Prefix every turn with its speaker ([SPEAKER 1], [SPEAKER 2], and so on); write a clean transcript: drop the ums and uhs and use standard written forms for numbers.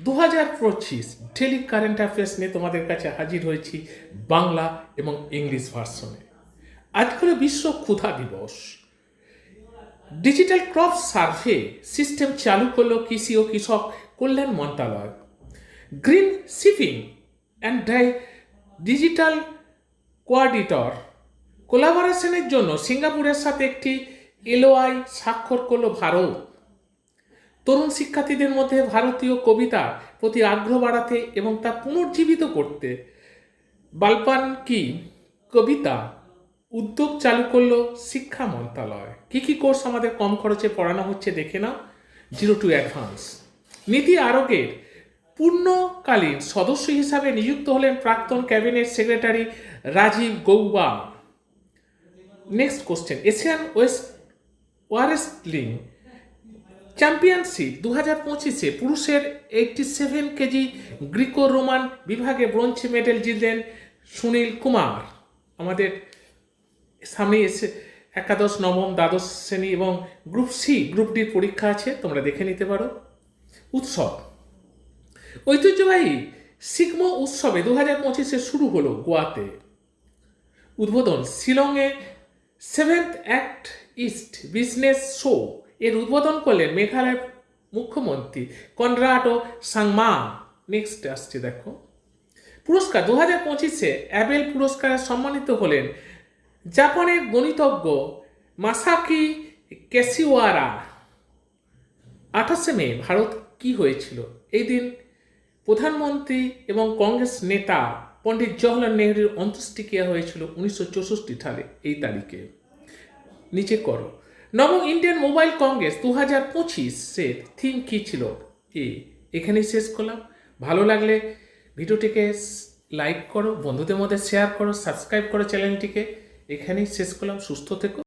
[SPEAKER 1] 2025 daily current affairs নিয়ে তোমাদের কাছে হাজির হয়েছি বাংলা এবং ইংলিশ ভার্সনে। আজ হলো বিশ্ব ক্ষুধা দিবস। ডিজিটাল ক্রপ সার্ভে সিস্টেম চালু করলো কৃষি ও কৃষক কল্যাণ মন্ত্রণালয়। গ্রিন শিপিং অ্যান্ড ডিজিটাল কোয়ার্ডিটর কোলাবোরেশনের জন্য সিঙ্গাপুরের সাথে একটি এলওআই স্বাক্ষর করলো ভারত। তরুণ শিক্ষার্থীদের মধ্যে ভারতীয় কবিতার প্রতি আগ্রহ বাড়াতে এবং তা পুনর্জীবিত করতে বালপান কি কবিতা উদ্যোগ চালু করলো শিক্ষা মন্ত্রণালয়। কি কোর্স আমাদের কম খরচে পড়ানো হচ্ছে দেখে নাও। 0 to অ্যাডভান্স। নীতি আয়োগের পূর্ণকালীন সদস্য হিসাবে নিযুক্ত হলেন প্রাক্তন cabinet secretary Rajiv Gauba. Next question, Asian wrestling championship 2025-এ পুরুষের 87 কেজি গ্রিকো রোমান বিভাগে ব্রোঞ্জ মেডেল জিতলেন সুনীল কুমার। আমাদের সামনে এসে একাদশ, নবম, দ্বাদশ শ্রেণী এবং গ্রুপ সি, গ্রুপ ডির পরীক্ষা আছে, তোমরা দেখে নিতে পারো। উৎসব, ঐতিহ্যবাহী সিগমো উৎসবে 2025-এ শুরু হলো গোয়াতে। উদ্বোধন, শিলংয়ে 7th act east business show এর উদ্বোধন করলেন মেঘালয়ের মুখ্যমন্ত্রী কনরাডো সাংমা। নেক্সট আসছে দেখো। পুরস্কার, 2025-এ অ্যাবেল পুরস্কারে সম্মানিত হলেন জাপানের গণিতজ্ঞ মাসাকি কেশিওয়ারা। 28শে মে ভারত কি হয়েছিল? এই দিন প্রধানমন্ত্রী এবং কংগ্রেস নেতা পণ্ডিত জওহরলাল নেহরুর অন্ত্যেষ্টিক্রিয়া হয়েছিল 1964 সালে এই তারিখে। নিচে করো। নবম ইন্ডিয়ান মোবাইল কংগ্রেস 2025-এর থিম কী ছিল? এখানেই শেষ করলাম। ভালো লাগলে ভিডিওটিকে লাইক করো, বন্ধুদের মধ্যে শেয়ার করো, সাবস্ক্রাইব করো চ্যানেলটিকে। এখানেই শেষ করলাম। সুস্থ থেকো।